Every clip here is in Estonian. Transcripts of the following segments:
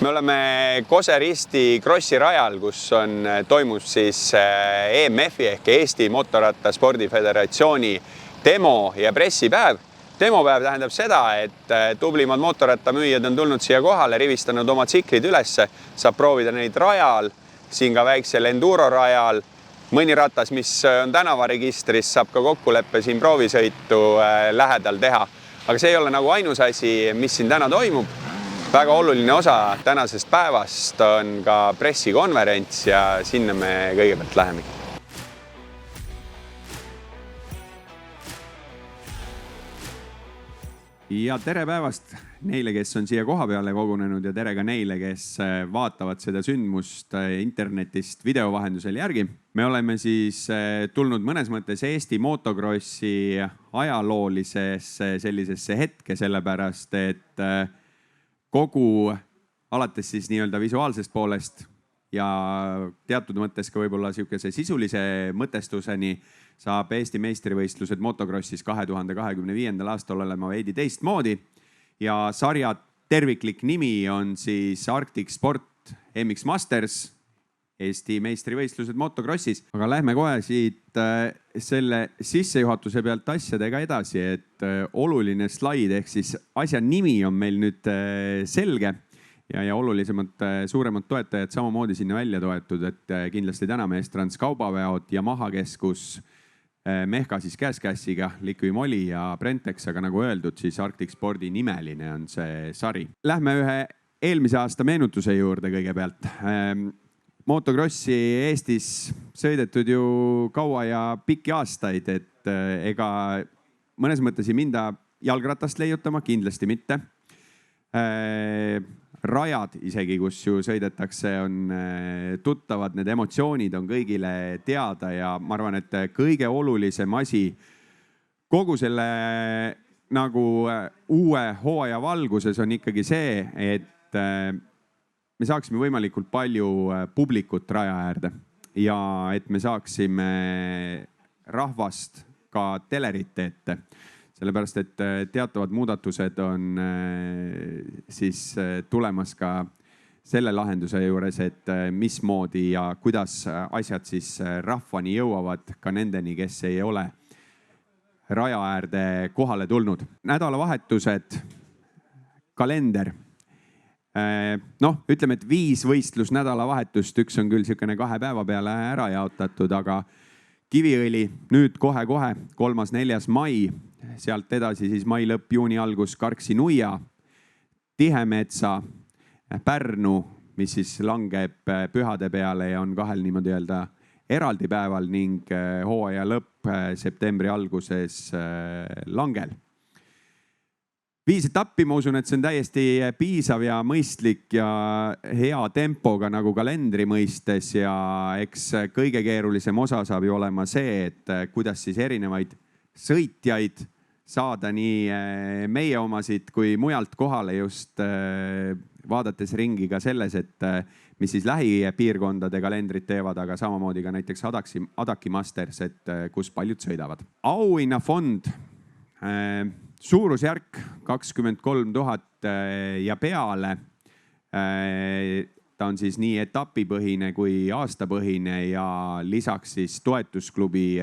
Me oleme Kose-Risti Krossi rajal, kus toimus siis EMF-i ehk Eesti Motorattaspordi Föderatsiooni demo- ja pressipäev. Demopäev tähendab seda, et tublimad motorattamüüjad on tulnud siia kohale, rivistanud oma tsiklid ülesse, saab proovida neid rajal, siin ka väiksel enduro rajal. Mõni ratas, mis on tänavaregistris, saab ka kokkuleppe siin proovisõitu lähedal teha. Aga see ei ole nagu ainus asi, mis siin täna toimub. Väga oluline osa tänasest päevast on ka pressikonverents ja sinna me kõigepealt lähemegi. Ja tere päevast neile, kes on siia koha peale kogunenud ja tere ka neile, kes vaatavad seda sündmust internetist video vahendusel järgi. Me oleme siis tulnud mõnes mõttes Eesti motokrossi ajaloolisesse sellisesse hetke, sellepärast et kogu alates siis nii-öelda visuaalsest poolest ja teatud mõttes ka võib-olla siukese sisulise mõtestuseni saab Eesti meistrivõistlused motokrossis 2025. aastal olema veidi teistmoodi ja sarja terviklik nimi on siis Arctic Sport MX Masters Eesti meistrivõistlused motokrossis. Aga lähme kohe siit selle sissejuhatuse pealt asjadega edasi, et oluline slaid ehk siis asja nimi on meil nüüd selge ja olulisemad suuremad toetajad samamoodi sinna välja toetud, et kindlasti täname Esttrans kaubaveod ja Mahakeskus, Mehka siis Käskässiga, Liqui Moly ja Brentex, aga nagu öeldud, siis Arctic Spordi nimeline on see sari. Lähme ühe eelmise aasta meenutuse juurde kõigepealt. Motokrossi Eestis sõidetud ju kaua ja pikki aastaid, et ega mõnes mõttes ei minda jalgratast leiutama, kindlasti mitte. Rajad isegi, kus ju sõidetakse, on tuttavad, need emotsioonid on kõigile teada ja ma arvan, et kõige olulisem asi kogu selle nagu uue hooaja valguses on ikkagi see, et me saaksime võimalikult palju publikut raja äärde ja et me saaksime rahvast ka telerite ette. Sellepärast, et teatavad muudatused on siis tulemas ka selle lahenduse juures, et mismoodi ja kuidas asjad siis rahvani jõuavad ka nendeni, kes ei ole raja äärde kohale tulnud. Nädalavahetused, kalender. Ütleme, et 5 võistlus nädalavahetust, üks on küll siukene 2 päeva peale ära jaotatud, aga Kiviõli nüüd kohe-kohe 3.–4. mai, sealt edasi siis mai lõpp, juuni algus Karksi-Nuia, Tihemetsa, Pärnu, mis siis langeb pühade peale ja on kahel niimoodi öelda eraldi päeval ning hooaja lõpp septembri alguses Langel. 5 etappi, ma usun, et see on täiesti piisav ja mõistlik ja hea tempoga nagu kalendri mõistes ja eks kõige keerulisem osa saab ju olema see, et kuidas siis erinevaid sõitjaid saada nii meie omasid kui mujalt kohale just vaadates ringi ka selles, et mis siis lähipiirkondade kalendrit teevad, aga samamoodi ka näiteks Adaki Masters, et kus paljud sõidavad. Auhinnafond suurusjärk 23 000 ja peale. Ta on siis nii etapipõhine kui aastapõhine ja lisaks siis toetusklubi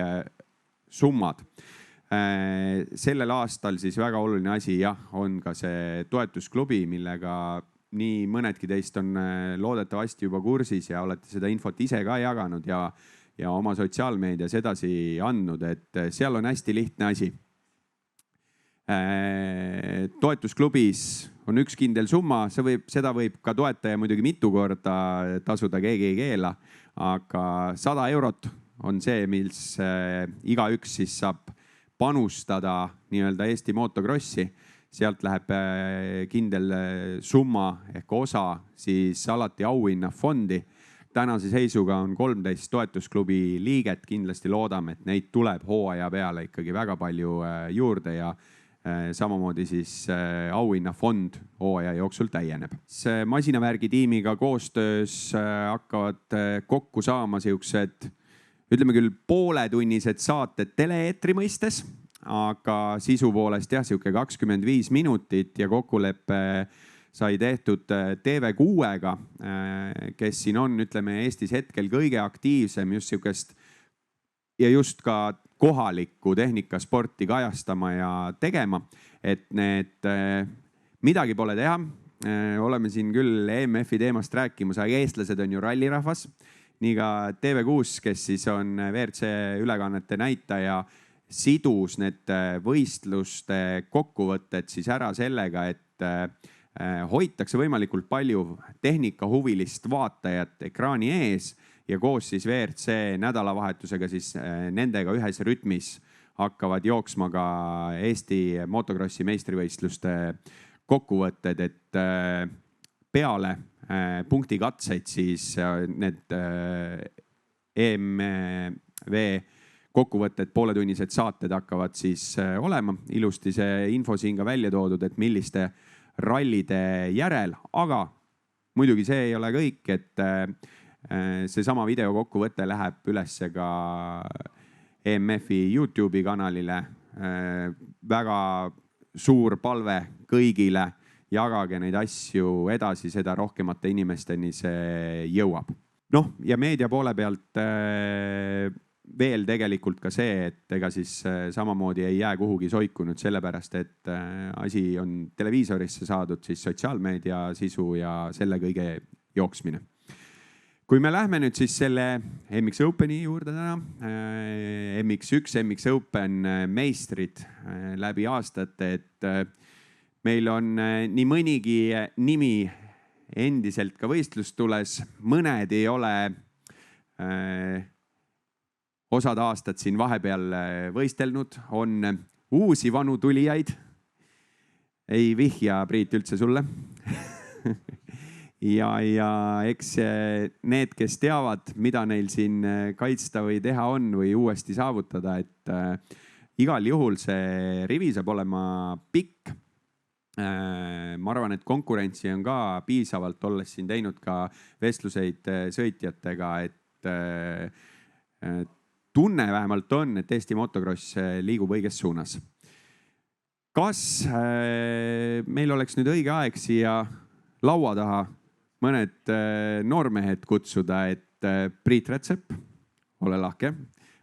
summad. Sellel aastal siis väga oluline asi on ka see toetusklubi, millega nii mõnedki teist on loodetavasti juba kursis ja olete seda infot ise ka jaganud ja oma sotsiaalmeedias edasi andnud, et seal on hästi lihtne asi. Toetusklubis on üks kindel summa, seda võib ka toetaja muidugi mitu korda tasuda, keegi ei keela, aga 100 eurot on see, mis igaüks siis saab panustada nii-öelda Eesti motokrossi. Sealt läheb kindel summa ehk osa siis alati auhinnafondi. Tänase seisuga on 13 toetusklubi liiget, kindlasti loodame, et neid tuleb hooaja peale ikkagi väga palju juurde ja samamoodi siis auhinnafond hooaja jooksul täieneb. Masinavärgi tiimiga koostöös hakkavad kokku saama siuksed, ütleme küll pooletunnised saated tele-eetri mõistes, aga sisu poolest siuke 25 minutit ja kokkuleppe sai tehtud TV6-ga, kes siin on, ütleme, Eestis hetkel kõige aktiivsem just sihukest ja just ka kohalikku tehnikasporti kajastama ja tegema, et need midagi pole teha. Oleme siin küll EMF-i teemast rääkimas, aga eestlased on ju rallirahvas. Nii ka TV6, kes siis on WRC ülekannete näitaja, sidus need võistluste kokkuvõtted siis ära sellega, et hoitakse võimalikult palju tehnikahuvilist vaatajat ekraani ees ja koos siis WRC nädalavahetusega siis nendega ühes rütmis hakkavad jooksma ka Eesti motokrossi meistrivõistluste kokkuvõtted, et peale punktikatseid siis need EMV kokkuvõtted, pooletunnised saated hakkavad siis olema. Ilusti see info siin ka välja toodud, et milliste rallide järel, aga muidugi see ei ole kõik, et seesama video kokkuvõte läheb üles ka EMF-i YouTube'i kanalile. Väga suur palve kõigile, jagage neid asju edasi, seda rohkemate inimesteni see jõuab. Noh, ja meedia poole pealt veel tegelikult ka see, et ega siis samamoodi ei jää kuhugi soikunud sellepärast, et asi on televiisorisse saadud siis sotsiaalmeedia sisu ja selle kõige jooksmine. Kui me lähme nüüd siis selle MX Openi juurde täna, MX1, MX Open meistrid läbi aastate, et meil on nii mõnigi nimi endiselt ka võistlustules, mõned ei ole osad aastad siin vahepeal võistelnud, on uusi vanu tulijaid. Ei vihja, Priit, üldse sulle. Ja eks need, kes teavad, mida neil siin kaitsta või teha on või uuesti saavutada, et igal juhul see rivi saab olema pikk. Ma arvan, et konkurentsi on ka piisavalt, olles siin teinud ka vestluseid sõitjatega, et tunne vähemalt on, et Eesti motokross liigub õiges suunas. Kas meil oleks nüüd õige aeg siia laua taha mõned noormehed kutsuda, et Priit Rätsep, ole lahke,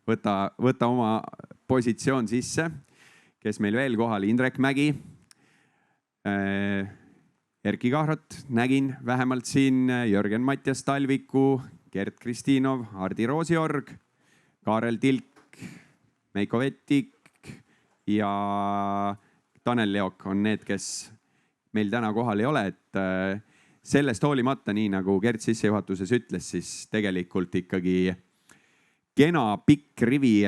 võta oma positsioon sisse, kes meil veel kohal, Indrek Mägi, Erki Kahrot, nägin vähemalt siin, Jörgen Mattias Talviku, Gert Kristinov, Hardi Roosiorg, Kaarel Tilk, Meiko Vettik ja Tanel Leok on need, kes meil täna kohal ei ole, et sellest hoolimata, nii nagu Gert sissejuhatuses ütles, siis tegelikult ikkagi kena pikk rivi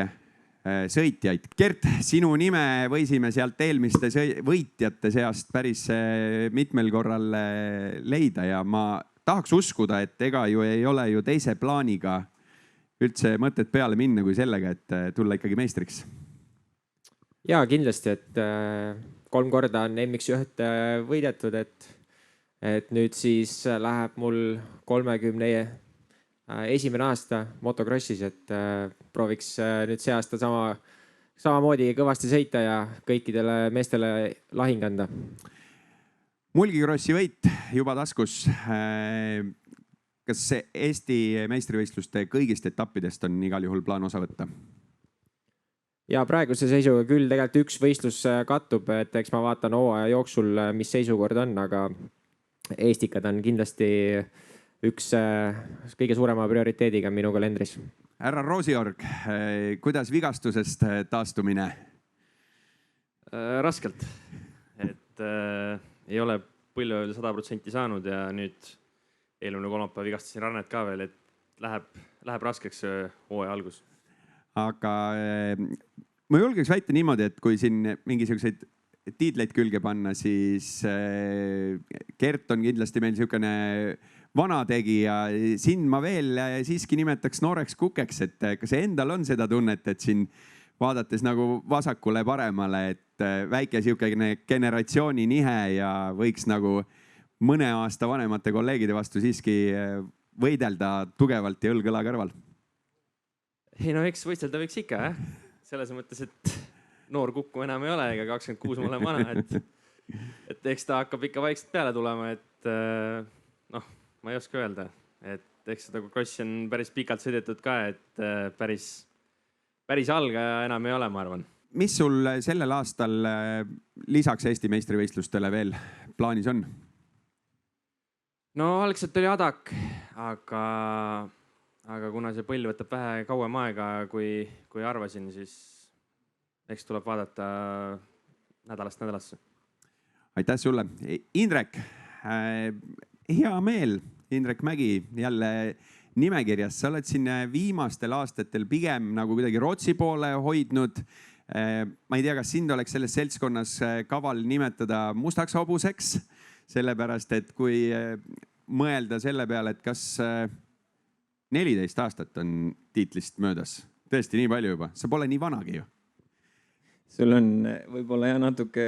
sõitjaid. Gert, sinu nime võisime sealt eelmiste võitjate seast päris mitmel korral leida ja ma tahaks uskuda, et ega ju ei ole ju teise plaaniga üldse mõtet peale minna kui sellega, et tulla ikkagi meistriks. Jaa, kindlasti, et 3 korda on MX1 võidetud, et nüüd siis läheb mul 31. aasta motokrossis, et prooviks nüüd see aasta samamoodi kõvasti sõita ja kõikidele meestele lahing anda. Mulgikrossi võit juba taskus. Kas Eesti meistrivõistluste kõigist etappidest on igal juhul plaan osa võtta? Ja praeguse seisuga küll tegelikult üks võistlus kattub, et eks ma vaatan hooaja jooksul, mis seisukord on, aga Eestikad on kindlasti üks kõige suurema prioriteediga minu kalendris. Härra Roosiorg, kuidas vigastusest taastumine? Raskelt, et ei ole põllu 100% saanud ja nüüd eelmine kolmapäev vigastasin rannet ka veel, et läheb raskeks hooaja algus. Aga ma julgeks väita niimoodi, et kui siin mingisuguseid tiitleid külge panna, siis Gert on kindlasti meil niisugune vanategija. Siin ma veel siiski nimetaks nooreks kukeks, et kas endal on seda tunnet, et siin vaadates nagu vasakule paremale, et väike niisugune generatsiooni nihe ja võiks nagu mõne aasta vanemate kolleegide vastu siiski võidelda tugevalt ja õlg õla kõrval? Ei no eks võistelda võiks ikka, selles mõttes, et noor kukku enam ei ole, ega 26 ma olen vana, et et eks ta hakkab ikka vaikselt peale tulema, et noh, ma ei oska öelda, et eks seda krossi on päris pikalt sõidetud ka, et päris algaja enam ei ole, ma arvan. Mis sul sellel aastal lisaks Eesti meistrivõistlustele veel plaanis on? No algselt oli Adak, aga kuna see põll võtab vähe kauem aega, kui arvasin, siis eks tuleb vaadata nädalast nädalasse. Aitäh sulle. Indrek, hea meel, Indrek Mägi jälle nimekirjas. Sa oled siin viimastel aastatel pigem nagu kuidagi Rootsi poole hoidnud. Ma ei tea, kas sind oleks selles seltskonnas kaval nimetada mustaks hobuseks, sellepärast et kui mõelda selle peale, et kas 14 aastat on tiitlist möödas, tõesti nii palju juba, sa pole nii vanagi ju. Sul on võib-olla jah natuke,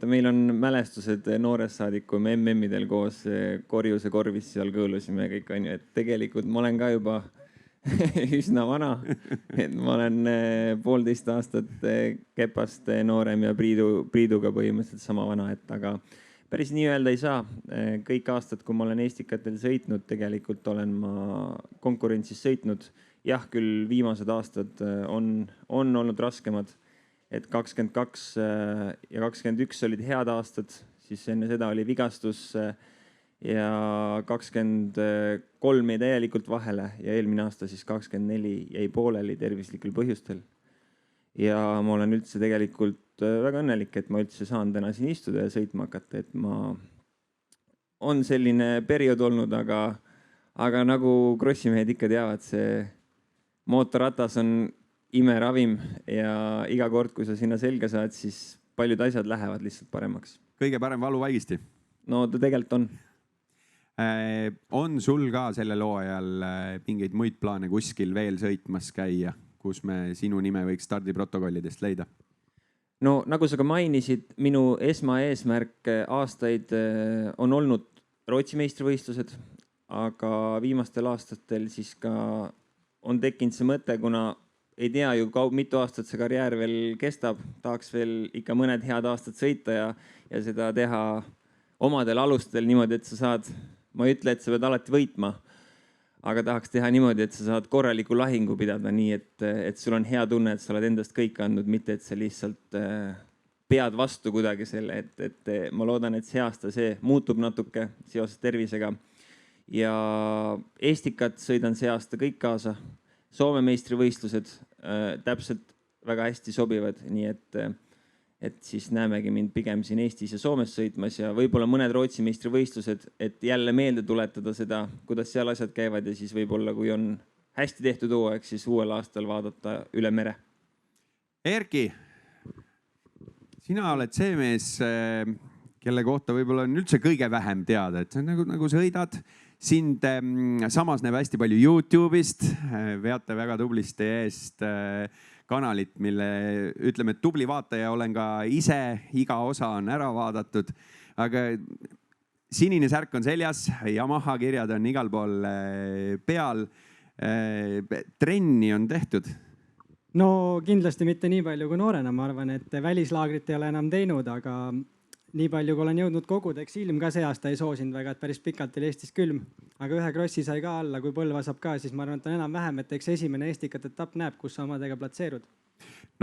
meil on mälestused noorest saadik, kui me MM-idel koos korjuse korvis seal kõõlusime ja kõik on ju, et tegelikult ma olen ka juba üsna vana, et ma olen 1,5 aastat Kepast noorem ja Priiduga põhimõtteliselt sama vana, et aga päris nii öelda ei saa. Kõik aastad, kui ma olen Estikatel sõitnud, tegelikult olen ma konkurentsis sõitnud. Jah, küll viimased aastad on olnud raskemad, et 22 ja 21 olid head aastad, siis enne seda oli vigastus ja 23 jäi täielikult vahele ja eelmine aasta siis 24 jäi pooleli tervislikel põhjustel. Ja ma olen üldse tegelikult väga õnnelik, et ma üldse saan täna siin istuda ja sõitma hakata, et ma on selline periood olnud, aga nagu krossimehed ikka teavad, see mootorratas on imeravim ja iga kord, kui sa sinna selga saad, siis paljud asjad lähevad lihtsalt paremaks. Kõige parem valuvaigisti? No ta tegelikult on. On sul ka sellel hooajal mingeid muid plaane kuskil veel sõitmas käia, kus me sinu nime võiks stardiprotokollidest leida? No nagu sa ka mainisid, minu esmaeesmärk aastaid on olnud Rootsi meistrivõistlused, aga viimastel aastatel siis ka on tekkinud see mõte, kuna ei tea ju mitu aastat see karjäär veel kestab, tahaks veel ikka mõned head aastad sõita ja seda teha omadel alustel niimoodi, et sa saad, ma ei ütle, et sa pead alati võitma, aga tahaks teha niimoodi, et sa saad korraliku lahingu pidada nii, et sul on hea tunne, et sa oled endast kõik andnud, mitte et sa lihtsalt pead vastu kuidagi selle, et ma loodan, et see aasta see muutub natuke seoses tervisega. Ja Estikat sõidan see aasta kõik kaasa. Soome meistrivõistlused täpselt väga hästi sobivad, nii et siis näemegi mind pigem siin Eestis ja Soomes sõitmas ja võib-olla mõned Rootsi meistrivõistlused, et jälle meelde tuletada seda, kuidas seal asjad käivad ja siis võib-olla, kui on hästi tehtud hooaeg, siis uuel aastal vaadata üle mere. Erki, sina oled see mees, kelle kohta võib-olla on üldse kõige vähem teada, et nagu sõidad, sind samas näeb hästi palju YouTube'ist, veate väga tublisti eest kanalit, mille ütleme, et tubli vaataja olen ka ise, iga osa on ära vaadatud, aga sinine särk on seljas, Yamaha kirjad on igal pool peal, trenni on tehtud? No kindlasti mitte nii palju kui noorena, ma arvan, et välislaagrit ei ole enam teinud, aga nii palju, kui olen jõudnud koguda, eks ilm ka see aasta ei soosinud väga, et päris pikalt oli Eestis külm, aga ühe krossi sai ka alla, kui Põlva saab ka, siis ma arvan, et on enam-vähem, et eks esimene Estikat etapp näeb, kus sa omadega platseerud.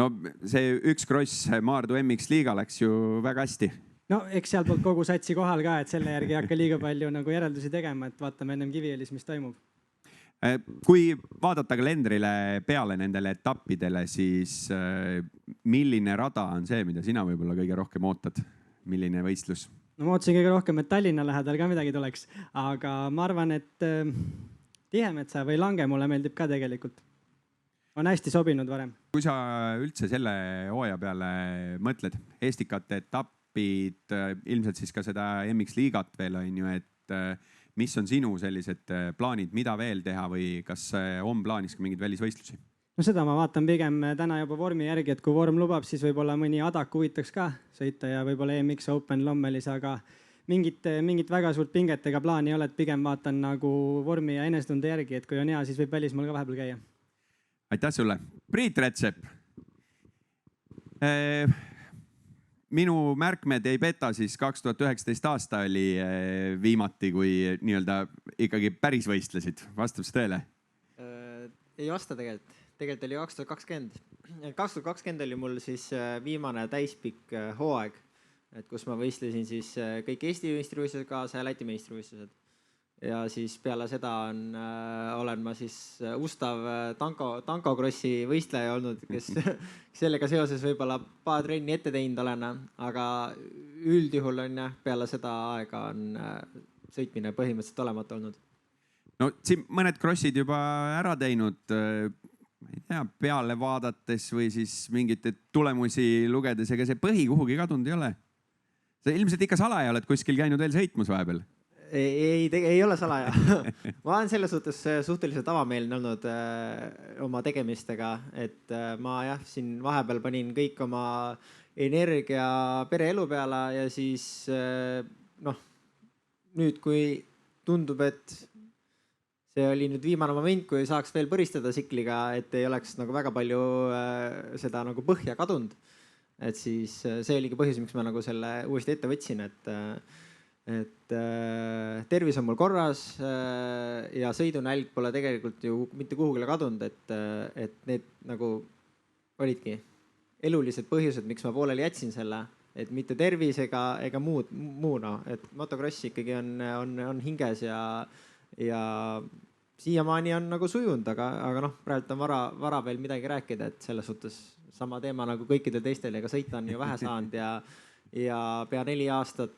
No see üks kross Maardu MX liiga läks ju väga hästi. No eks sealt poolt kogu satsi kohal ka, et selle järgi ei hakka liiga palju nagu järeldusi tegema, et vaatame ennem Kivielis, mis toimub. Kui vaadata kalendrile peale nendele etappidele, siis milline rada on see, mida sina võib-olla kõige rohkem ootad? Milline võistlus? No ma ootasin kõige rohkem, et Tallinna lähedal ka midagi tuleks, aga ma arvan, et Tihemetsa või Lange mulle meeldib ka tegelikult. On hästi sobinud varem. Kui sa üldse selle hooaja peale mõtled, Estikate etapid, ilmselt siis ka seda MX liigat veel on ju, et mis on sinu sellised plaanid, mida veel teha või kas on plaanis ka mingeid välisvõistlusi? No seda ma vaatan pigem täna juba vormi järgi, et kui vorm lubab, siis võib-olla mõni Adak huvitaks ka sõita ja võib-olla EMX Open Lommelis, aga mingit väga suurt pinget ega plaani ei ole, et pigem vaatan nagu vormi ja enestunde järgi, et kui on hea, siis võib välismaal ka vahepeal käia. Aitäh sulle. Priit Rätsep. minu märkmed ei peta, siis 2019 aasta oli viimati, kui nii-öelda ikkagi päris võistlesid. Vastab see tõele? Ei vasta tegelikult. Tegelikult oli 2020. 2020 oli mul siis viimane täispikk hooaeg, et kus ma võistlesin siis kõik Eesti meistrivõistlused kaasa ja Läti meistrivõistlused. Ja siis peale seda olen ma siis ustav tankokrossi võistleja olnud, kes sellega seoses võib-olla paar trenni ette teinud olen, aga üldjuhul on peale seda aega on sõitmine põhimõtteliselt olematu olnud. No siin mõned krossid juba ära teinud, ma ei tea, peale vaadates või siis mingite tulemusi lugedes, ega see põhi kuhugi kadunud ei ole. Sa ilmselt ikka salaja oled kuskil käinud veel sõitmas vahepeal. Ei ole salaja. Ma olen selles suhtes suhteliselt avameelne olnud oma tegemistega, et ma siin vahepeal panin kõik oma energia pereelu peale ja siis nüüd, kui tundub, et see oli nüüd viimane moment, kui saaks veel põristada tsikliga, et ei oleks nagu väga palju seda nagu põhja kadunud. Et siis see oligi põhjus, miks ma nagu selle uuesti ette võtsin, et tervis on mul korras ja sõidunälg pole tegelikult ju mitte kuhugile kadunud, et need nagu olidki elulised põhjused, miks ma pooleli jätsin selle, et mitte tervis ega muuna, et motocross ikkagi on hinges ja siiamaani on nagu sujunud, aga praegu on vara veel midagi rääkida, et selles suhtes sama teema nagu kõikidel teistel, ega sõita on ju vähe saanud ja pea 4 aastat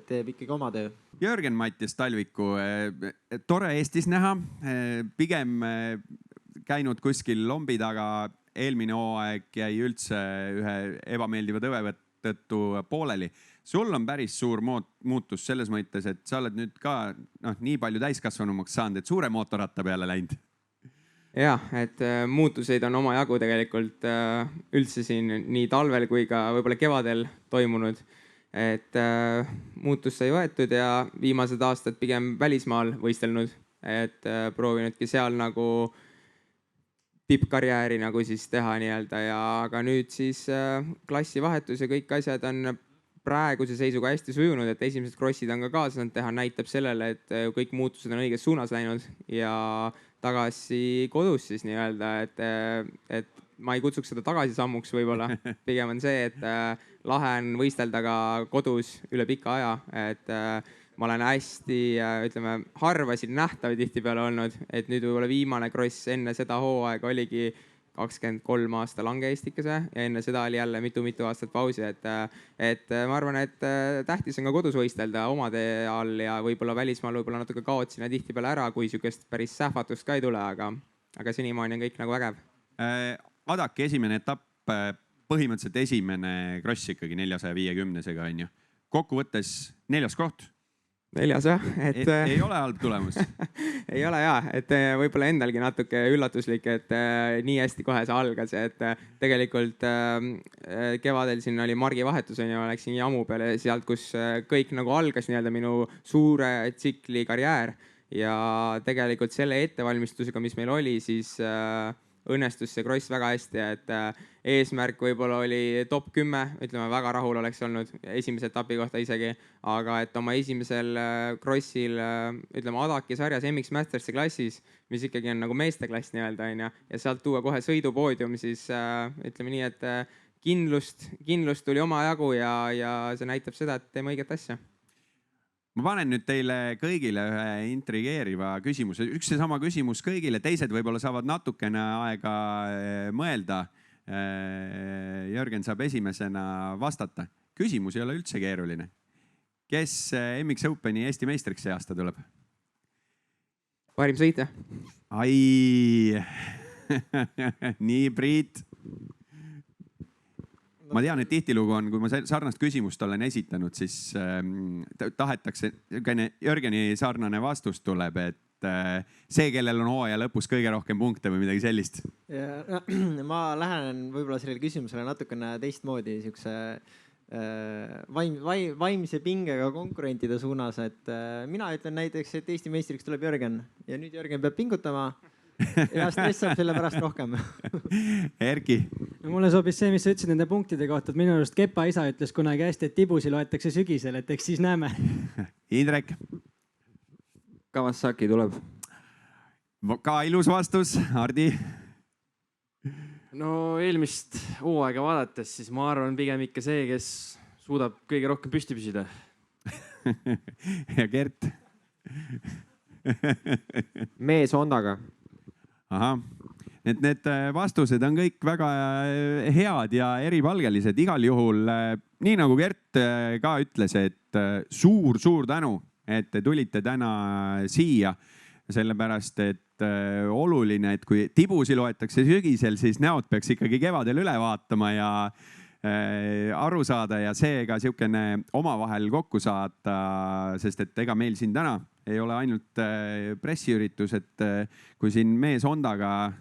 teeb ikkagi oma töö. Jörgen-Mattias Talviku, tore Eestis näha, pigem käinud kuskil lombi taga, eelmine hooaeg jäi üldse ühe ebameeldiva tõve tõttu pooleli. Sul on päris suur muutus selles mõttes, et sa oled nüüd ka nii palju täiskasvanumaks saanud, et suure mootorratta peale läinud. Jah, et muutuseid on oma jagu tegelikult üldse siin nii talvel kui ka võib-olla kevadel toimunud. Et muutus sai võetud ja viimased aastad pigem välismaal võistelnud, et proovinudki seal nagu tippkarjääri nagu siis teha nii-öelda ja aga nüüd siis klassivahetus ja kõik asjad on praeguse seisuga hästi sujunud, et esimesed krossid on ka kaasanud teha, näitab sellele, et kõik muutused on õiges suunas läinud ja tagasi kodus siis nii-öelda, et ma ei kutsuks seda tagasi sammuks võib-olla. Pigem on see, et lahe on võistelda ka kodus üle pika aja, et ma olen hästi, ütleme, harva siin nähtav tihtipeale olnud, et nüüd võib-olla viimane kross enne seda hooaega oligi 23 aasta Lange-Eestikese ja enne seda oli jälle mitu aastat pausi, et ma arvan, et tähtis on ka kodus võistelda omade all ja võib-olla välismaal võib-olla natuke kaotsina tihtipeale ära, kui sükest päris sähvatust ka ei tule, aga senimaani on kõik nagu vägev. Adaki esimene etapp, põhimõtteliselt esimene kross ikkagi 450-sega on ju. Kokkuvõttes 4. koht. 4. jah. Ei ole halb tulemus. Ei ole jah, et võib-olla endalgi natuke üllatuslik, et nii hästi kohe see algas, et tegelikult kevadel siin oli Margi vahetus ja ma läksin jamu peale sealt, kus kõik nagu algas nii-öelda minu suure tsikli karjäär ja tegelikult selle ettevalmistusega, mis meil oli, siis õnnestus see kross väga hästi, et eesmärk võib-olla oli top 10, ütleme väga rahul oleks olnud esimese etapi kohta isegi, aga et oma esimesel krossil, ütleme Adaki sarjas MX Mastersi klassis, mis ikkagi on nagu meesteklass nii-öelda ja sealt tuua kohe sõidupoodium, siis ütleme nii, et kindlust tuli oma jagu ja see näitab seda, et teeme õiget asja. Ma panen nüüd teile kõigile ühe intrigeeriva küsimuse. Üks seesama küsimus kõigile, teised võib-olla saavad natukene aega mõelda. Jörgen saab esimesena vastata. Küsimus ei ole üldse keeruline. Kes MX Openi Eesti meistriks see aasta tuleb? Parim sõitja. Ai, nii Priit. Ma tean, et tihtilugu on, kui ma sarnast küsimust olen esitanud, siis tahetakse, Jörgeni sarnane vastus tuleb, et see, kellel on hooaja lõpus kõige rohkem punkte või midagi sellist. Ma lähenen võib-olla sellele küsimusele natukene teistmoodi, siukse vaimse pingega konkurentide suunas, et mina ütlen näiteks, et Eesti meistriks tuleb Jörgen ja nüüd Jörgen peab pingutama ja stressab selle pärast rohkem. Erki? No mulle sobis see, mis sa ütlesid nende punktide kohta, et minu arust Kepa isa ütles kunagi hästi, et tibusi loetakse sügisel, et eks siis näeme. Indrek? Kawasaki tuleb. Ka ilus vastus, Hardi? no eelmist hooaega vaadates, siis ma arvan pigem ikka see, kes suudab kõige rohkem püsti püsida. Ja Gert? Mees Hondaga. Ahah. Need vastused on kõik väga head ja eripalgelised. Igal juhul, nii nagu Gert ka ütles, et suur tänu, et te tulite täna siia. Sellepärast, et oluline, et kui tibusi loetakse sügisel, siis näod peaks ikkagi kevadel üle vaatama ja aru saada ja seega siukene omavahel kokku saada, sest et ega meil siin täna ei ole ainult pressiüritus, et kui siin mees Hondaga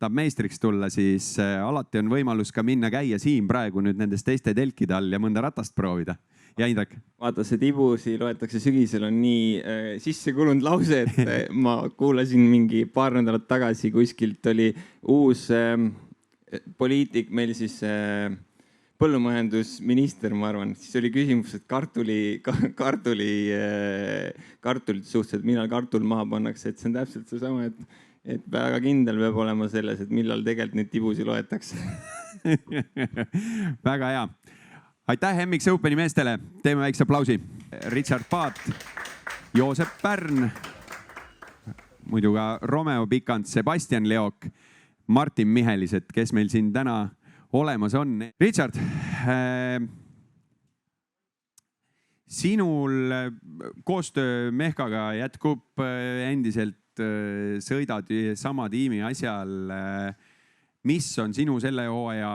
tahab meistriks tulla, siis alati on võimalus ka minna käia siin praegu nüüd nendes teiste telkide all ja mõnda ratast proovida. Ja Indrek? Vaata, see tibusi loetakse sügisel on nii sisse kulunud lause, et ma kuulasin mingi paar nädalat tagasi kuskilt oli uus poliitik meil siis põllumajandusminister, ma arvan, siis oli küsimus, et kartulit suhteliselt, millal kartul maha pannakse, et see on täpselt seesama, et väga kindel peab olema selles, et millal tegelikult neid tibusi loetakse. Väga hea. Aitäh MX Openi meestele. Teeme väikse aplausi. Richard Paat, Joosep Pärn, muidu ka Romeo Pikant, Sebastian Leok, Martin Mihelised, kes meil siin täna olemas on. Richard, sinul koostöö Mehkaga jätkub endiselt, sõidad sama tiimi asjal. Mis on sinu selle hooaja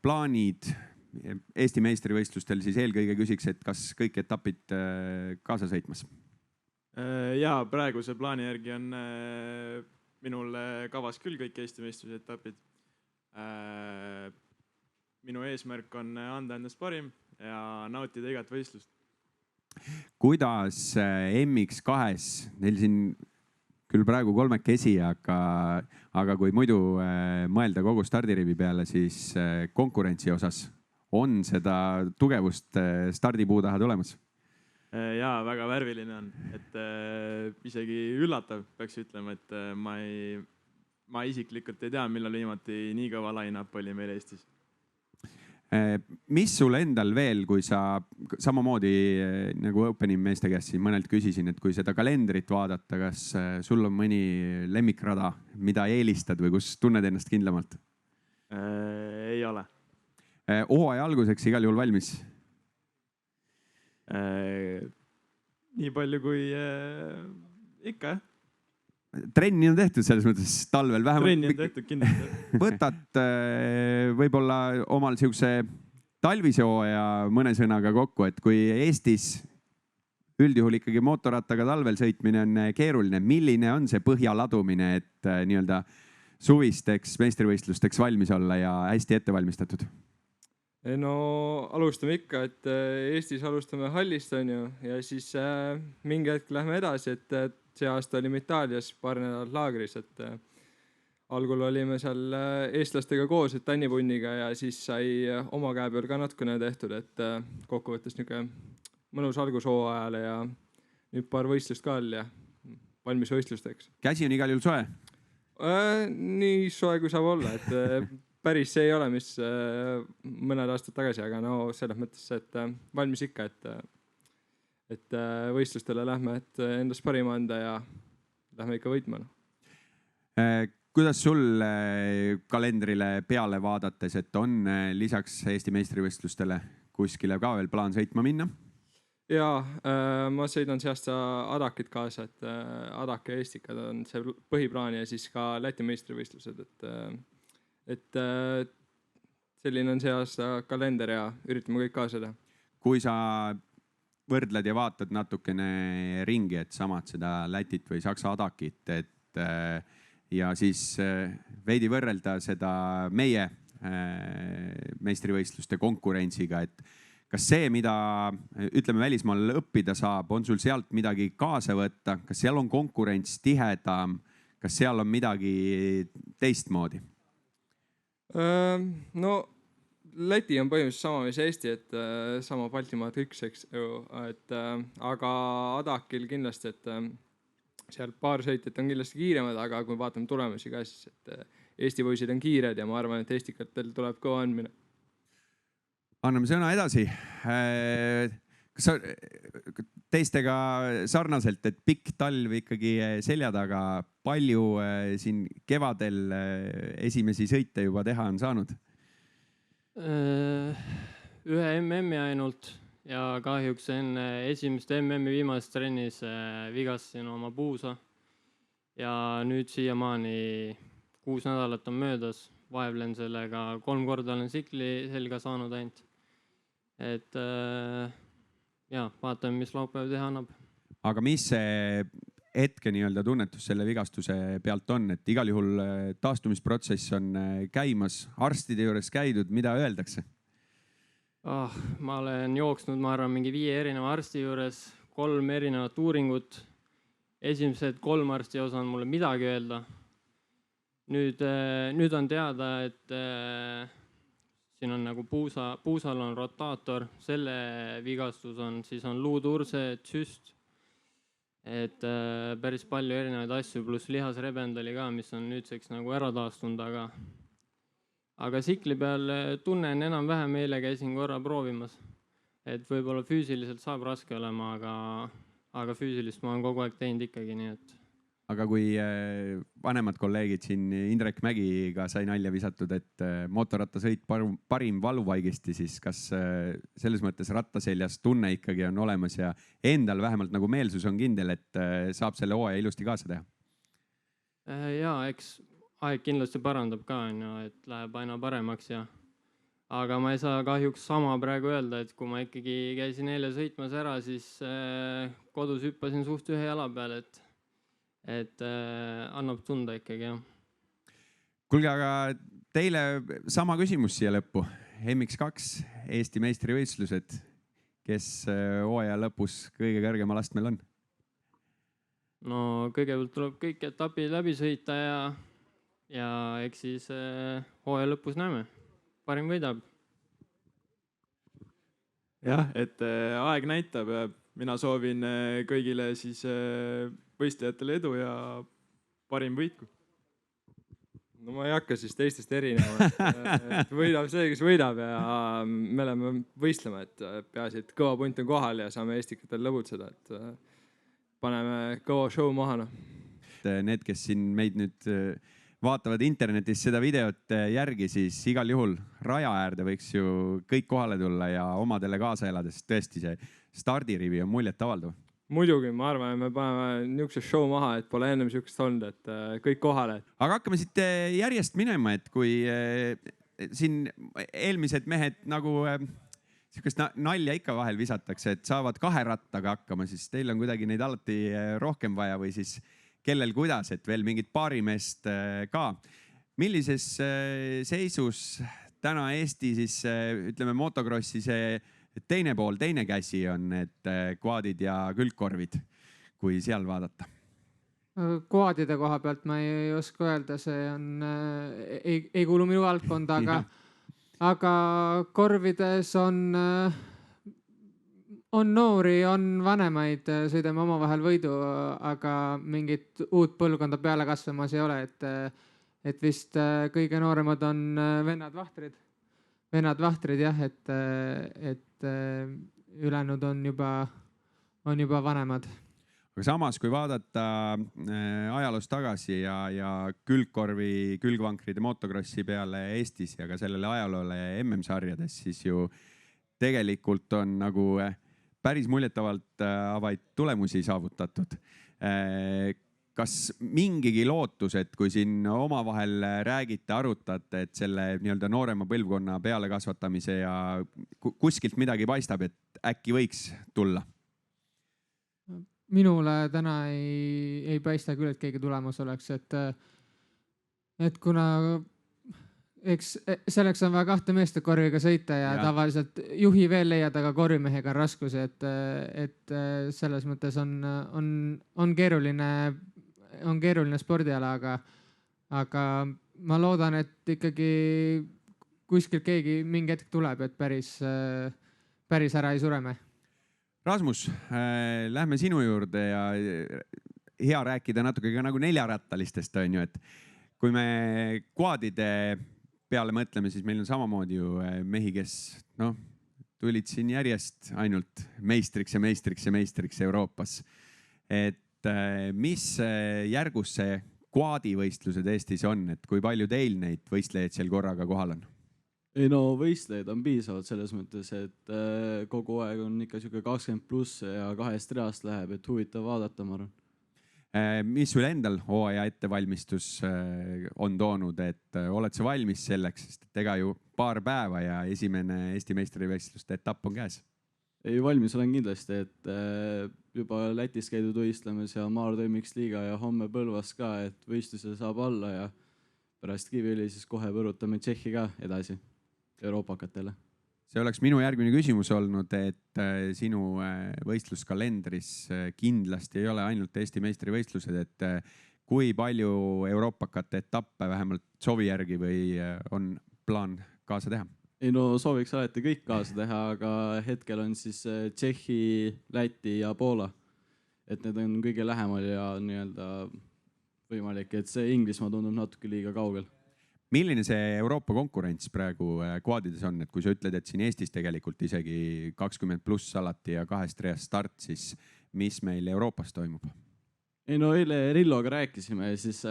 plaanid Eesti meistrivõistlustel? Siis eelkõige küsiks, et kas kõik etapid kaasa sõitmas? Ja praeguse plaani järgi on minul kavas küll kõik Eesti meistrivõistluse etapid. Minu eesmärk on anda endast parim ja nautida igat võistlust. Kuidas MX2-s, neil siin küll praegu kolmekesi, aga kui muidu mõelda kogu stardirivi peale, siis konkurentsi osas on seda tugevust stardipuu taha tulemas? Ja väga värviline on, et isegi üllatav peaks ütlema, et ma isiklikult ei tea, millal viimati nii kõva line-up oli meil Eestis. Mis sul endal veel, kui sa samamoodi nagu Openi meeste käest siin mõnelt küsisin, et kui seda kalendrit vaadata, kas sul on mõni lemmikrada, mida eelistad või kus tunned ennast kindlamalt? Ei ole. Hooaja alguseks igal juhul valmis? Nii palju kui ikka, Trenni on tehtud selles mõttes talvel vähemalt. Trenni on tehtud kindlasti. Võtad võib-olla omal siukse talvise hooaja mõne sõnaga kokku, et kui Eestis üldjuhul ikkagi mootorrattaga talvel sõitmine on keeruline, milline on see põhja ladumine, et nii-öelda suvisteks meistrivõistlusteks valmis olla ja hästi ette valmistatud? No alustame ikka, et Eestis alustame hallist on ju ja siis mingi hetk lähme edasi, et see aasta olime Itaalias paar nädalat laagris, et algul olime seal eestlastega koos, et Tannipunniga ja siis sai oma käe peal ka natukene tehtud, et kokkuvõttes niisugune mõnus algus hooajale ja nüüd paar võistlust ka all ja valmis võistlusteks. Käsi on igal juhul soe? Nii soe kui saab olla, et päris see ei ole, mis mõned aastad tagasi, aga no selles mõttes, et valmis ikka, et võistlustele lähme, et endast parim anda ja lähme ikka võitma. Kuidas sul kalendrile peale vaadates, et on lisaks Eesti meistrivõistlustele kuskile ka veel plaan sõitma minna? Jaa, ma sõidan see aasta Adakit kaasa, et Adak ja Eestikad on see põhiplaan ja siis ka Läti meistrivõistlused, et selline on see aasta kalender ja üritame kõik kaasa teha. Kui sa võrdled ja vaatad natukene ringi, et samad seda Lätit või Saksa Adakit, ja siis veidi võrrelda seda meie meistrivõistluste konkurentsiga, et kas see, mida ütleme välismaal õppida saab, on sul sealt midagi kaasa võtta, kas seal on konkurents tihedam, kas seal on midagi teistmoodi? No Läti on põhimõtteliselt sama mis Eesti, et sama Baltimaad üks, eks ju, et aga Adakil kindlasti, et seal paar sõitjat on kindlasti kiiremad, aga kui vaatame tulemusi ka, siis et Eesti poisid on kiired ja ma arvan, et eestikatel tuleb kõva andmine. Anname sõna edasi. Kas sa teistega sarnaselt, et pikk talv ikkagi selja taga, palju siin kevadel esimesi sõite juba teha on saanud? Ühe MM-i ainult ja kahjuks enne esimest MM-i viimases trennis vigastasin oma puusa. Ja nüüd siiamaani 6 nädalat on möödas, vaevlen sellega, 3 korda olen sikli selga saanud ainult. Et vaatame, mis laupäev teha annab. Aga mis see hetke nii-öelda tunnetus selle vigastuse pealt on, et igal juhul taastumisprotsess on käimas, arstide juures käidud, mida öeldakse? Ma olen jooksnud, ma arvan, mingi 5 erineva arsti juures, 3 erinevat uuringut. Esimesed 3 arsti ei osanud mulle midagi öelda. Nüüd on teada, et siin on nagu puusal on rotaator, selle vigastus on, siis on luuturse, süst. Et päris palju erinevaid asju, pluss lihasrebend oli ka, mis on nüüdseks nagu ära taastunud, aga sikli peal tunnen enam-vähem, eile käisin korra proovimas. Et võib-olla füüsiliselt saab raske olema, aga füüsilist ma olen kogu aeg teinud ikkagi nii, et. Aga kui vanemad kolleegid siin Indrek Mägiga sai nalja visatud, et mootorrattasõit parim valuvaigisti, siis kas selles mõttes rattaseljas tunne ikkagi on olemas ja endal vähemalt nagu meelsus on kindel, et saab selle hooaja ilusti kaasa teha? Jaa, eks aeg kindlasti parandab ka, et läheb aina paremaks aga ma ei saa kahjuks sama praegu öelda, et kui ma ikkagi käisin eile sõitmas ära, siis kodus hüppasin suht ühe jala peale, et annab tunda ikkagi, jah. Kuulge, aga teile sama küsimus siia lõppu. MX2 Eesti meistrivõistlused, kes hooaja lõpus kõige kõrgemal astmel on? No kõigepealt tuleb kõik etapid läbi sõita ja eks siis hooaja lõpus näeme. Parim võidab. Jah, et aeg näitab ja mina soovin kõigile siis võistlejatele edu ja parim võitku. No ma ei hakka siis teistest erinema, et võidab see, kes võidab ja me oleme võistlema, et peaasi, et kõva punt on kohal ja saame eestikatel lõbutseda, et paneme kõva show maha. Need, kes siin meid nüüd vaatavad internetis seda videot järgi, siis igal juhul raja äärde võiks ju kõik kohale tulla ja omadele kaasa elada, sest tõesti see stardirivi on muljet avaldav. Muidugi, ma arvan, et me paneme niisuguse show maha, et pole ennem niisugust olnud, et kõik kohale. Aga hakkame siit järjest minema, et kui siin eelmised mehed nagu niisugust nalja ikka vahel visatakse, et saavad 2 rattaga hakkama, siis teil on kuidagi neid alati rohkem vaja või siis kellel kuidas, et veel mingid paarimeest ka. Millises seisus täna Eesti siis ütleme motokrossi see teine pool, teine käsi on need kvaadid ja külgkorvid, kui seal vaadata? Kvaadide koha pealt ma ei oska öelda, see on, ei kuulu minu valdkonda, aga korvides on noori, on vanemaid, sõidame omavahel võidu, aga mingit uut põlvkonda peale kasvamas ei ole, et vist kõige nooremad on vennad vahtrid jah, et ülejäänud on juba vanemad. Aga samas, kui vaadata ajaloos tagasi ja külgkorvi, külgvankride motokrossi peale Eestis ja ka sellele ajaloole MM-sarjades, siis ju tegelikult on nagu päris muljetavalt avaid tulemusi saavutatud. Kas mingigi lootus, et kui siin omavahel räägite, arutate, et selle nii-öelda noorema põlvkonna peale kasvatamise ja kuskilt midagi paistab, et äkki võiks tulla? Minule täna ei paista küll, et keegi tulemas oleks, et kuna eks selleks on vaja 2 meest korviga sõita ja tavaliselt juhi veel leiad, aga korvimehega on raskus, et selles mõttes on keeruline spordiala, aga ma loodan, et ikkagi kuskilt keegi mingi hetk tuleb, et päris ära ei sureme. Rasmus, lähme sinu juurde ja hea rääkida natuke ka nagu neljarattalistest, on ju, et kui me quadide peale mõtleme, siis meil on samamoodi ju mehi, kes tulid siin järjest ainult meistriks ja meistriks ja meistriks Euroopas. Et mis järgus see quadi võistlused Eestis on, et kui palju teil neid võistlejaid seal korraga kohal on? Ei no võistlejaid on piisavalt selles mõttes, et kogu aeg on ikka siuke 20+ ja 2 reast läheb, et huvitav vaadata, ma arvan. Mis sul endal hooaja ettevalmistus on toonud, et oled sa valmis selleks, sest ega ju paar päeva ja esimene Eesti meistrivõistluste etapp on käes? Ei, valmis olen kindlasti, et juba Lätis käidud võistlemas ja Maardu MX-liiga ja homme Põlvas ka, et võistluse saab alla ja pärast Kiviõli siis kohe põrutame Tšehhi ka edasi euroopakatele. See oleks minu järgmine küsimus olnud, et sinu võistluskalendris kindlasti ei ole ainult Eesti meistrivõistlused, et kui palju euroopakate etappe vähemalt soovi järgi või on plaan kaasa teha? Ei no sooviks alati kõik kaasa teha, aga hetkel on siis Tšehhi, Läti ja Poola. Et need on kõige lähemal ja nii-öelda võimalik, et see Inglismaa tundub natuke liiga kaugel. Milline see Euroopa konkurents praegu quadides on, et kui sa ütled, et siin Eestis tegelikult isegi 20+ alati ja 2 reast start, siis mis meil Euroopas toimub? Ei no eile Rilloga rääkisime ja siis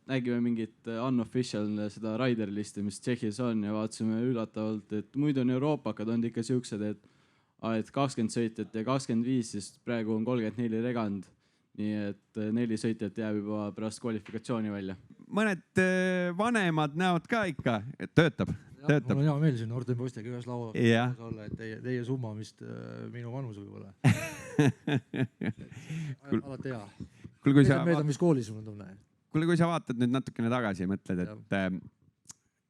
nägime mingit unofficial seda rider listi, mis Tšehhis on ja vaatasime üllatavalt, et muidu on euroopakad on ikka siuksed, et 20 sõitjat ja 25, siis praegu on 34 regand. Nii et 4 sõitjat jääb juba pärast kvalifikatsiooni välja. Mõned vanemad näod ka ikka, et töötab. Mul on hea meel siin noorte poistega ühes laua olla, et teie summa vist minu vanus võib-olla. Alati hea. Meid on mis koolis mul tunne. Kuule, kui sa vaatad nüüd natukene tagasi ja mõtled, et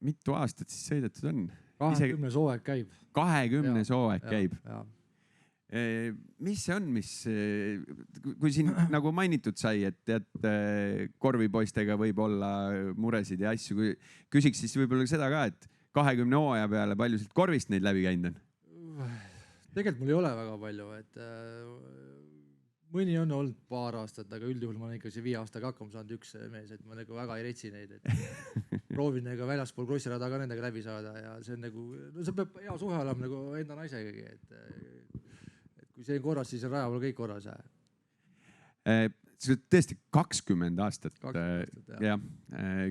mitu aastat siis sõidetud on? 20 hooaeg käib. 20 hooaeg käib. Mis see on, kui siin nagu mainitud sai, et korvipoistega võib olla muresid ja asju, küsiks siis võib-olla seda ka, et 20 hooaja peale palju siit korvist neid läbi käinud on? Tegelikult mul ei ole väga palju, et mõni on olnud paar aastat, aga üldjuhul ma olen ikka 5 aastaga hakkama saanud üks mees, et ma nagu väga ei retsi neid, et proovin väljaspool krossirada ka nendega läbi saada ja see on nagu, see peab hea suhe olema nagu enda naisegagi, et kui see on korras, siis on raja peal kõik korras. See on tõesti 20 aastat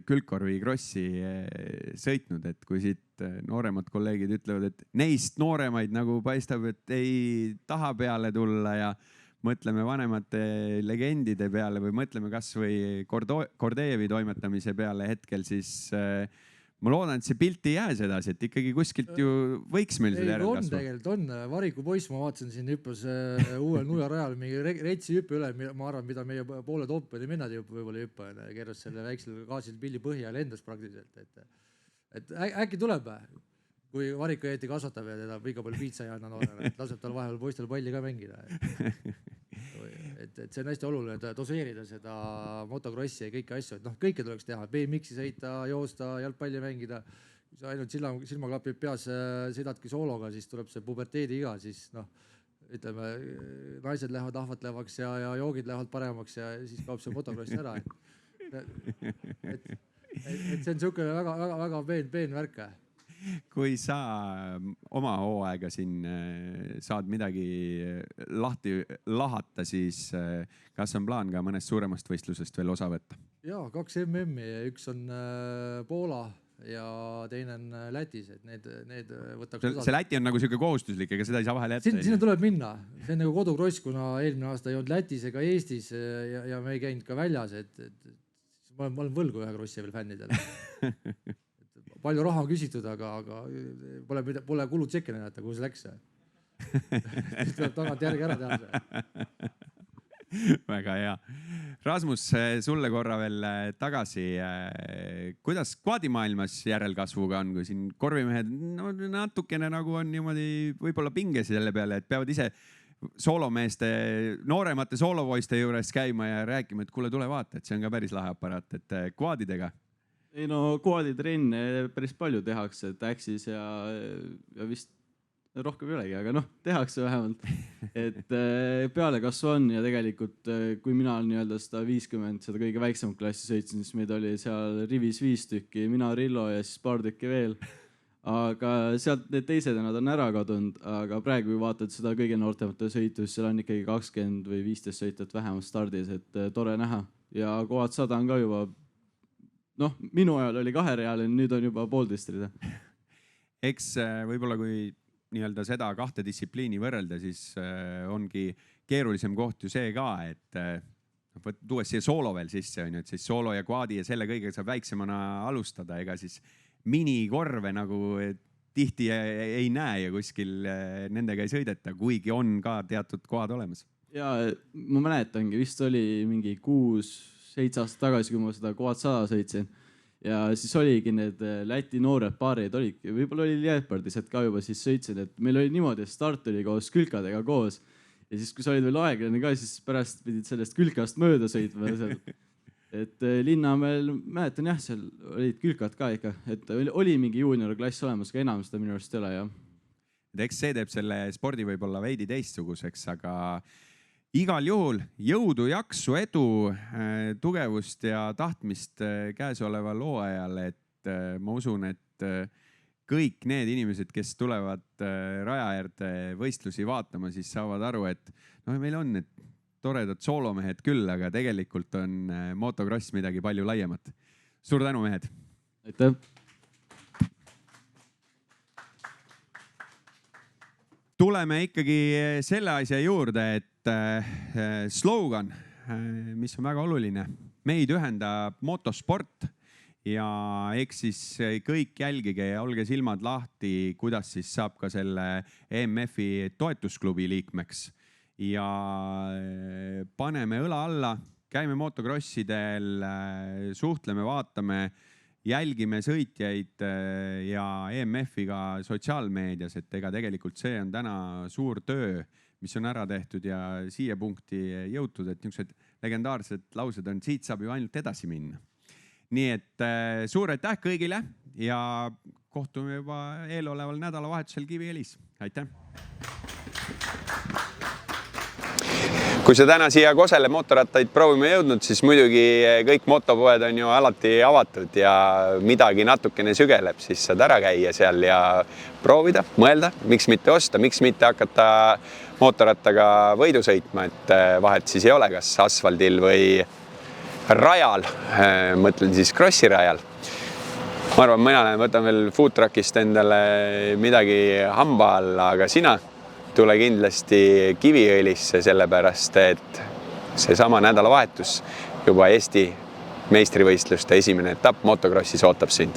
külgkorvi krossi sõitnud, et kui siit nooremad kolleegid ütlevad, et neist nooremaid nagu paistab, et ei taha peale tulla ja mõtleme vanemate legendide peale või mõtleme kas või Kordejevi toimetamise peale hetkel, siis ma loodan, et see pilt ei jää sedasi, et ikkagi kuskilt ju võiks meil seda järelkasvu. Tegelikult on. Variku poiss, ma vaatasin siin hüppes uuel nujarajal mingi retsi hüppe üle, ma arvan, mida meie poole toppeni mennad võib-olla hüppa, keeras selle väiksel gaasil pilli põhja ja lendas praktiliselt. Et äkki tuleb, kui Variku jäeti kasvatab ja teda liiga palju piitsa ei anna noorena, et laseb tal vahepeal poistel palli ka mängida. Et see on hästi oluline, et doseerida seda motokrossi ja kõiki asju, et kõike tuleks teha, BMX-i sõita, joosta, jalgpalli mängida. Kui sa ainult silmaklapid peas sõidadki soologa, siis tuleb see puberteedi iga, siis ütleme, naised lähevad ahvatlevaks ja joogid lähevad paremaks ja siis kaob see motokross ära. Et see on niisugune väga peen värk. Kui sa oma hooaega siin saad midagi lahti lahata, siis kas on plaan ka mõnest suuremast võistlusest veel osa võtta? Jaa, 2 MM-i, üks on Poola ja teine on Lätis, et need võtaks osa. See Läti on nagu siuke kohustuslik, ega seda ei saa vahele jätta. Sinna tuleb minna, see on nagu kodukross, kuna eelmine aasta ei olnud Lätis ega Eestis ja me ei käinud ka väljas, et ma olen võlgu ühe krossi veel fännidele. Palju raha on küsitud, aga pole kulutsekke näidata, kuhu see läks. Siis tuleb tagant järgi ära teha see. Väga hea. Rasmus, sulle korra veel tagasi. Kuidas quadimaailmas järelkasvuga on, kui siin korvimehed natukene nagu on niimoodi võib-olla pinges selle peale, et peavad ise soolomeeste, nooremate soolovoiste juures käima ja rääkima, et kuule, tule vaata, et see on ka päris lahe aparaat, et quadidega? ei no quad'itrenne päris palju tehakse, et Axis ja vist rohkem ei olegi, aga noh, tehakse vähemalt. Et pealekasvu on ja tegelikult kui mina nii-öelda 150, seda kõige väiksemat klassi sõitsin, siis meid oli seal rivis 5 tükki, mina, Rillo ja siis paar tükki veel. Aga sealt need teised nad on ära kadunud, aga praegu kui vaatad seda kõige noortemate sõitu, siis seal on ikkagi 20 või 15 sõitjat vähemalt stardis, et tore näha. Ja kohad 100 on ka juba, noh, minu ajal oli 2-realine, nüüd on juba 1,5 rida. Eks võib-olla kui nii-öelda seda 2 distsipliini võrrelda, siis ongi keerulisem koht ju see ka, et tuues siia soolo veel sisse, on ju, et siis soolo ja quadi ja selle kõigega saab väiksemana alustada, ega siis minikorve nagu tihti ei näe ja kuskil nendega ei sõideta, kuigi on ka teatud kohad olemas. Ja ma mäletangi, vist oli mingi 6-7 aastat tagasi, kui ma seda quad 100 sõitsin. Ja siis oligi need Läti noored paarid, võib-olla oli Liepardis, et ka juba siis sõitsin, et meil oli niimoodi, et start oli koos külkadega koos. Ja siis, kui sa olid veel aeglane ka, siis pärast pidid sellest külkast mööda sõitma. Et Linnamäel, mäletan jah, seal olid külkad ka ikka, et oli mingi juunior klass olemas, aga enam seda minu arust ei ole, jah. Eks see teeb selle spordi võib-olla veidi teistsuguseks, aga igal juhul jõudu, jaksu, edu, tugevust ja tahtmist käesoleval hooajal, et ma usun, et kõik need inimesed, kes tulevad raja äärde võistlusi vaatama, siis saavad aru, et no, meil on need toredad soolomehed küll, aga tegelikult on motocross midagi palju laiemat. Suur tänu, mehed! Aitäh! Tuleme ikkagi selle asja juurde, et slogan, mis on väga oluline. Meid ühendab motosport ja eks siis kõik jälgige ja olge silmad lahti, kuidas siis saab ka selle EMF-i toetusklubi liikmeks. Ja paneme õla alla, käime motocrossidel, suhtleme, vaatame, jälgime sõitjaid ja EMF-iga sotsiaalmeedias, et ega tegelikult see on täna suur töö, mis on ära tehtud ja siia punkti jõutud, et niisugused legendaarsed laused on, siit saab ju ainult edasi minna. Nii et suur aitäh kõigile ja kohtume juba eeloleval nädalavahetusel Kiviõlis. Aitäh! Kui sa täna siia Kosele motorattaid proovime jõudnud, siis muidugi kõik motopoed on ju alati avatud ja midagi natukene sügeleb, siis saad ära käia seal ja proovida, mõelda, miks mitte osta, miks mitte hakata motorattaga võidu sõitma, et vahet siis ei ole, kas asfaldil või rajal, mõtlen siis crossi rajal. Ma arvan, mina võtan veel food truckist endale midagi hamba alla, aga sina tule kindlasti Kiviõlisse, sellepärast et seesama nädalavahetus juba Eesti meistrivõistluste esimene etapp motocrossis ootab sind.